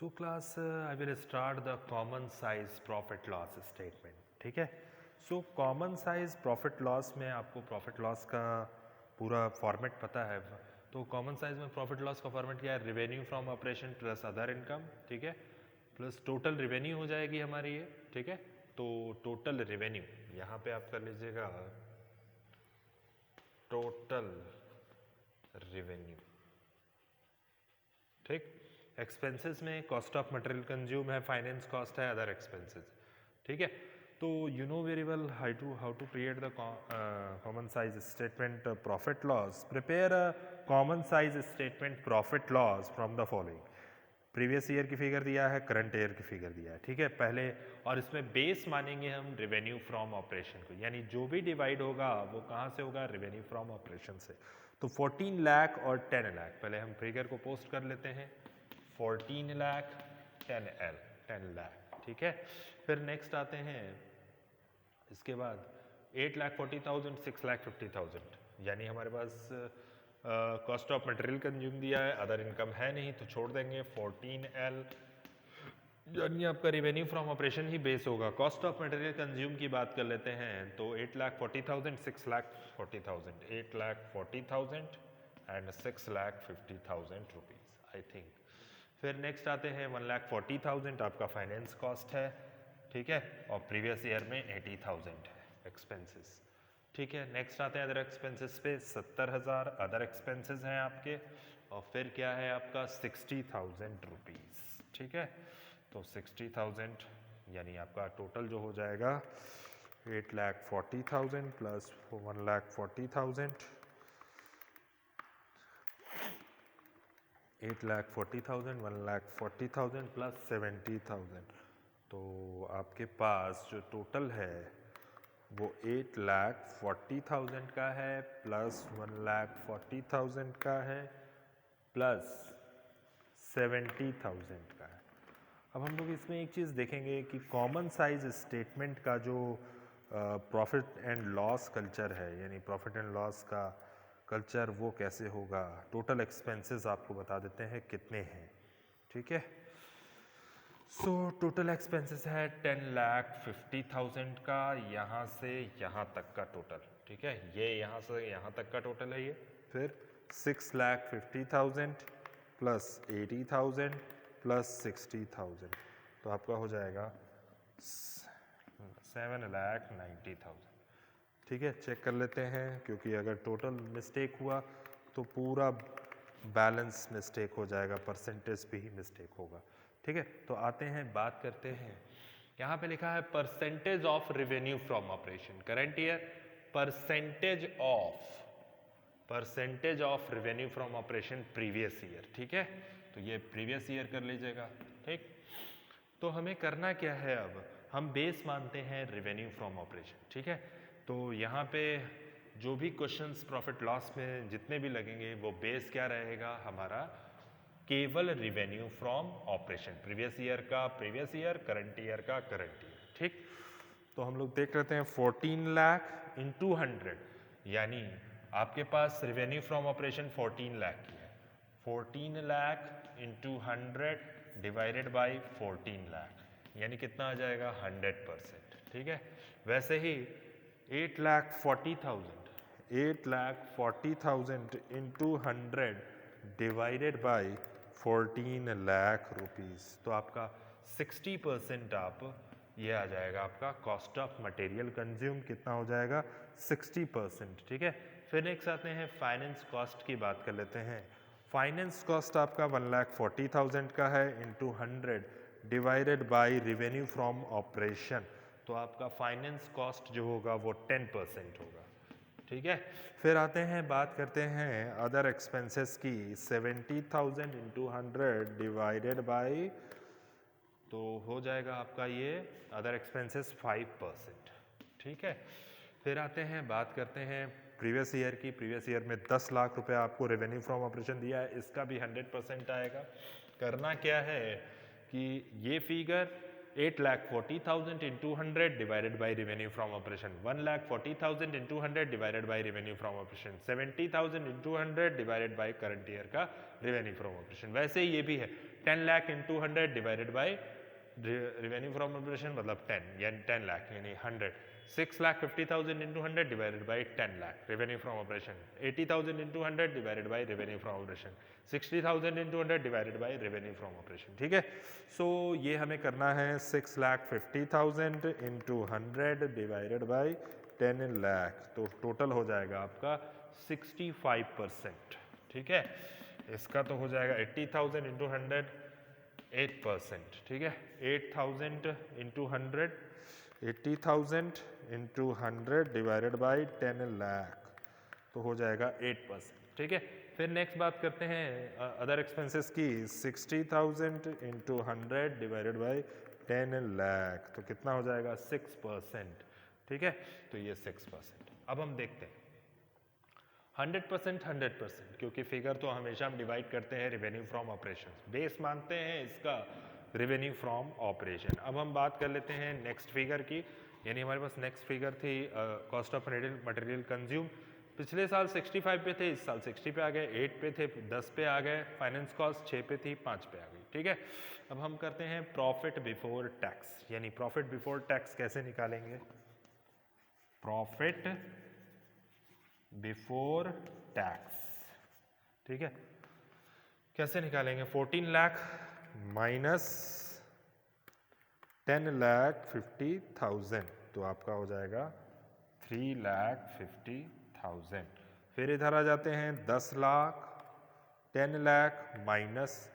So class, I will start the common size profit loss statement. ठीक है. So common size profit loss में आपको profit loss का पूरा फॉर्मेट पता है. तो कॉमन साइज में प्रॉफिट लॉस का फॉर्मेट क्या है? Revenue from operation plus other income, ठीक है, प्लस टोटल रेवेन्यू हो जाएगी हमारी ये, ठीक है. तो टोटल रेवेन्यू यहाँ पे आप कर लीजिएगा टोटल रेवेन्यू, ठीक. एक्सपेंसेस में कॉस्ट ऑफ मटेरियल कंज्यूम है, फाइनेंस कॉस्ट है, अदर एक्सपेंसेस, ठीक है. तो you know very well how to create the common size statement profit loss. Prepare a common size statement profit loss from the following. Previous year की figure दिया है, current year की figure दिया है, ठीक है. पहले और इसमें बेस मानेंगे हम रेवेन्यू फ्रॉम ऑपरेशन को, यानी जो भी डिवाइड होगा वो कहाँ से होगा? रेवेन्यू फ्रॉम ऑपरेशन से. तो 14 लाख और 10 लाख पहले हम फिगर को पोस्ट कर लेते हैं. 14 लाख 10 लाख, ठीक है. फिर नेक्स्ट आते हैं इसके बाद 8,40,000 6,50,000, यानी हमारे पास कॉस्ट ऑफ मटेरियल कंज्यूम दिया है, अदर इनकम है नहीं तो छोड़ देंगे. 14L यानी आपका revenue from operation he base होगा. कॉस्ट ऑफ मटेरियल कंज्यूम की बात कर लेते हैं तो 8,40,000 6,50,000, 8,40,000 एंड 6,50,000 रुपीज़ आई थिंक. फिर नेक्स्ट आते हैं 1,40,000 आपका फाइनेंस कॉस्ट है, ठीक है, और प्रीवियस ईयर में 80,000 है एक्सपेंसेस, ठीक है. नेक्स्ट आते हैं अदर एक्सपेंसेस पे 70,000 अदर एक्सपेंसेस हैं आपके, और फिर क्या है आपका 60,000 रुपीज़, ठीक है. तो 60,000 यानी आपका टोटल जो हो जाएगा 8,40,000 प्लस 1,40,000, 8,40,000 1,40,000 प्लस 70,000. तो आपके पास जो टोटल है वो 8,40,000 का है प्लस 1,40,000 का है प्लस 70,000 का है. अब हम लोग इसमें एक चीज़ देखेंगे कि कॉमन साइज स्टेटमेंट का जो प्रॉफिट एंड लॉस कल्चर है, यानी प्रॉफिट एंड लॉस का कल्चर वो कैसे होगा. टोटल एक्सपेंसेस आपको बता देते हैं कितने हैं, ठीक है. सो टोटल एक्सपेंसेस है 10,50,000 का, यहाँ से यहाँ तक का टोटल, ठीक है. ये यहाँ से यहाँ तक का टोटल है ये. फिर 6,50,000 प्लस 80,000 प्लस 60,000, तो आपका हो जाएगा 7,90,000, ठीक है. चेक कर लेते हैं क्योंकि अगर टोटल मिस्टेक हुआ तो पूरा बैलेंस मिस्टेक हो जाएगा, परसेंटेज भी मिस्टेक होगा, ठीक है. तो आते हैं बात करते हैं, यहाँ पे लिखा है percentage of revenue from operation current year, percentage of revenue from operation previous year, ठीक है. तो ये प्रीवियस ईयर कर लीजिएगा, ठीक. तो हमें करना क्या है, अब हम बेस मानते हैं रेवेन्यू फ्रॉम ऑपरेशन, ठीक है. तो यहाँ पे जो भी क्वेश्चंस प्रॉफिट लॉस में जितने भी लगेंगे वो बेस क्या रहेगा हमारा? केवल revenue from operation, previous year का प्रीवियस ईयर, करंट ईयर का करंट ईयर, ठीक. तो हम लोग देख लेते हैं 14 लाख इंटू 100, यानी आपके पास रेवेन्यू फ्रॉम ऑपरेशन 14 लाख की है. 14 lakh into 100 divided by 14 lakh, यानी कितना आ जाएगा? 100%, ठीक है. वैसे ही 8,40,000 into 100 divided by 14 lakh rupees, तो आपका 60% आप ये आ जाएगा आपका कॉस्ट ऑफ मटेरियल कंज्यूम. कितना हो जाएगा? 60%, ठीक है. फिर नेक्स्ट आते हैं फाइनेंस कॉस्ट की बात कर लेते हैं. फाइनेंस कॉस्ट आपका 1,40,000 का है into 100 divided by revenue from operation, तो आपका फाइनेंस कॉस्ट जो होगा वो 10% होगा, ठीक है. फिर आते हैं बात करते हैं अदर एक्सपेंसेस की. 70,000 इंटू 100 डिवाइडेड बाई, तो हो जाएगा आपका ये अदर एक्सपेंसेस 5%, ठीक है. फिर आते हैं बात करते हैं प्रीवियस ईयर की. प्रीवियस ईयर में 10 लाख रुपए आपको रेवेन्यू फ्रॉम ऑपरेशन दिया है, इसका भी 100% आएगा. करना क्या है कि ये figure 8,40,000 into 100 divided by revenue from operation, 1,40,000 into 100 divided by revenue from operation, 70,000 into 100 divided by current year का रेवेन्यू फ्रॉम ऑपरेशन. वैसे ही ये भी है 10 lakh into 100 divided by revenue from operation मतलब 10 यानी 10 लाख यानी 100 6,50,000 into 100 divided by 10 lakh revenue from operation 80,000 into 100 divided by revenue from operation 60,000 into 100 divided by revenue from operation ठीक है सो ये हमें करना है 6,50,000 into 100 divided by 10 lakh तो टोटल हो जाएगा आपका 65% ठीक है इसका तो हो जाएगा 80,000 into 100 8% ठीक है 8,000 into 100 80,000 into 100 divided by 10 lakh तो हो जाएगा 8% ठीक है फिर नेक्स्ट बात करते हैं अदर एक्सपेंसेस की 60,000 into 100 डिवाइडेड बाई 10 लाख तो कितना हो जाएगा 6% ठीक है तो ये 6% अब हम देखते हैं 100% क्योंकि फिगर तो हमेशा हम डिवाइड करते हैं रेवेन्यू फ्रॉम ऑपरेशन बेस मानते हैं इसका रेवेन्यू फ्रॉम ऑपरेशन अब हम बात कर लेते हैं नेक्स्ट फिगर की यानी हमारे पास नेक्स्ट फिगर थी कॉस्ट ऑफ मटेरियल कंज्यूम पिछले साल 65 पे थे इस साल 60 पे आ गए 8 पे थे 10 पे आ गए फाइनेंस कॉस्ट 6 पे थी 5 पे आ गई ठीक है अब हम करते हैं प्रॉफिट बिफोर टैक्स यानी प्रॉफिट बिफोर टैक्स कैसे निकालेंगे प्रॉफिट बिफोर टैक्स ठीक है कैसे निकालेंगे 14 लाख माइनस 10,50,000 तो आपका हो जाएगा 3,50,000 फिर इधर आ जाते हैं 10 लाख 10 लाख माइनस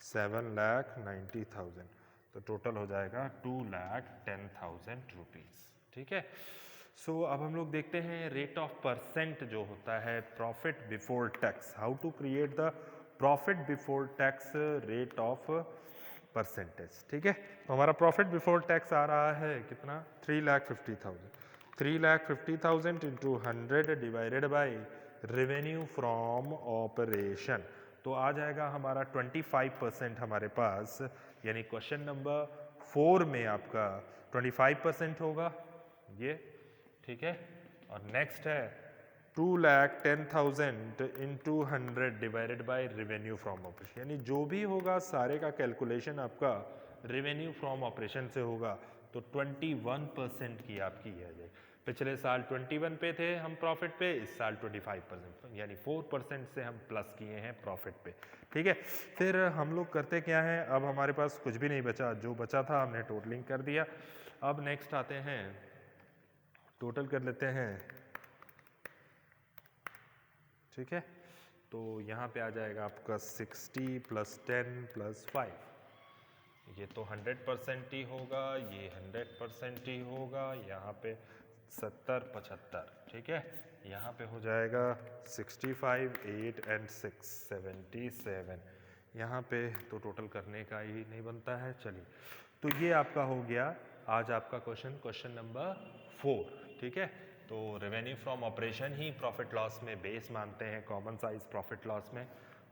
7,90,000 तो टोटल हो जाएगा 2,10,000 रुपीज ठीक है सो अब हम लोग देखते हैं रेट ऑफ परसेंट जो होता है profit before tax how to create the profit before tax rate of percentage ठीक है तो हमारा प्रॉफिट बिफोर टैक्स आ रहा है कितना 3,50,000 into 100 divided by revenue from operation तो आ जाएगा हमारा 25% हमारे पास यानी क्वेश्चन नंबर 4 में आपका 25% होगा ये ठीक है और नेक्स्ट है 2,10,000 into 100 divided by revenue from operation यानी जो भी होगा सारे का कैलकुलेशन आपका रेवेन्यू फ्रॉम ऑपरेशन से होगा तो 21% की आपकी आ जाएगी पिछले साल 21 पे थे हम प्रॉफिट पे इस साल 25% यानी 4% से हम प्लस किए हैं प्रॉफिट पे ठीक है फिर हम लोग करते क्या हैं अब हमारे पास कुछ भी नहीं बचा जो बचा था हमने टोटलिंग कर दिया अब नेक्स्ट आते हैं टोटल कर लेते हैं ठीक है तो यहाँ पे आ जाएगा आपका 60 + 10 + 5 ये तो 100% ही होगा ये 100% ही होगा यहाँ पे 70 75 ठीक है यहाँ पे हो जाएगा 65 8 and 6 77 यहाँ पे तो टोटल करने का ही नहीं बनता है चलिए तो ये आपका हो गया आज आपका क्वेश्चन नंबर 4 ठीक है तो revenue from operation he profit loss में बेस मानते हैं कॉमन साइज प्रॉफिट लॉस में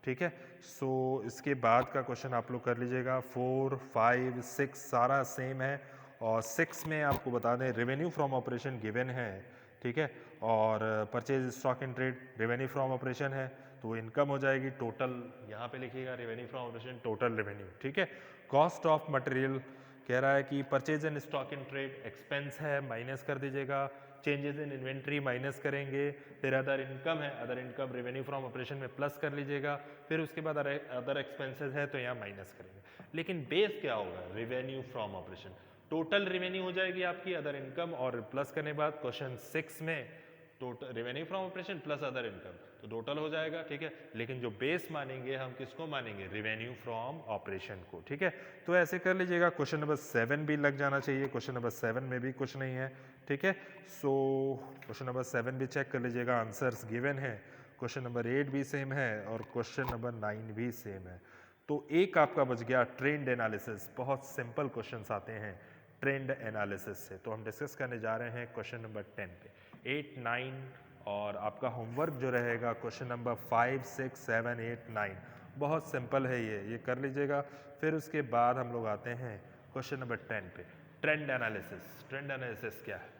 ठीक है सो इसके बाद का क्वेश्चन आप लोग कर लीजिएगा 4 5 6 सारा सेम है और 6 में आपको बता दें रेवेन्यू फ्रॉम ऑपरेशन गिवन है ठीक है और purchase stock in trade revenue from operation है तो इनकम हो जाएगी टोटल यहाँ पे लिखिएगा revenue from operation total revenue ठीक है कॉस्ट ऑफ मटेरियल कह रहा है कि purchase and stock in trade expense है माइनस कर दीजिएगा चेंजेस इन इन्वेंट्री माइनस करेंगे फिर अदर इनकम है other income revenue from operation में प्लस कर लीजिएगा फिर उसके बाद अदर एक्सपेंसेस है तो यहाँ माइनस करेंगे लेकिन बेस क्या होगा revenue from operation total revenue हो जाएगी आपकी अदर इनकम और प्लस करने के बाद क्वेश्चन 6 में total revenue from operation plus other income तो टोटल हो जाएगा ठीक है लेकिन जो बेस मानेंगे हम किसको मानेंगे रेवेन्यू फ्रॉम ऑपरेशन को ठीक है तो ऐसे कर लीजिएगा क्वेश्चन नंबर 7 भी लग जाना चाहिए क्वेश्चन नंबर 7 में भी कुछ नहीं है ठीक है सो क्वेश्चन नंबर 7 भी चेक कर लीजिएगा आंसर्स गिवन है क्वेश्चन नंबर 8 भी सेम है और क्वेश्चन नंबर 9 भी सेम है तो एक आपका बच गया ट्रेंड एनालिसिस बहुत सिंपल क्वेश्चंस आते हैं ट्रेंड एनालिसिस से तो हम डिस्कस करने जा रहे हैं क्वेश्चन नंबर 10 पे 8 9 और आपका होमवर्क जो रहेगा क्वेश्चन नंबर 5 6 7 8 9 बहुत सिंपल है ये कर लीजिएगा फिर उसके बाद हम लोग आते हैं क्वेश्चन नंबर 10 पे ट्रेंड एनालिसिस क्या है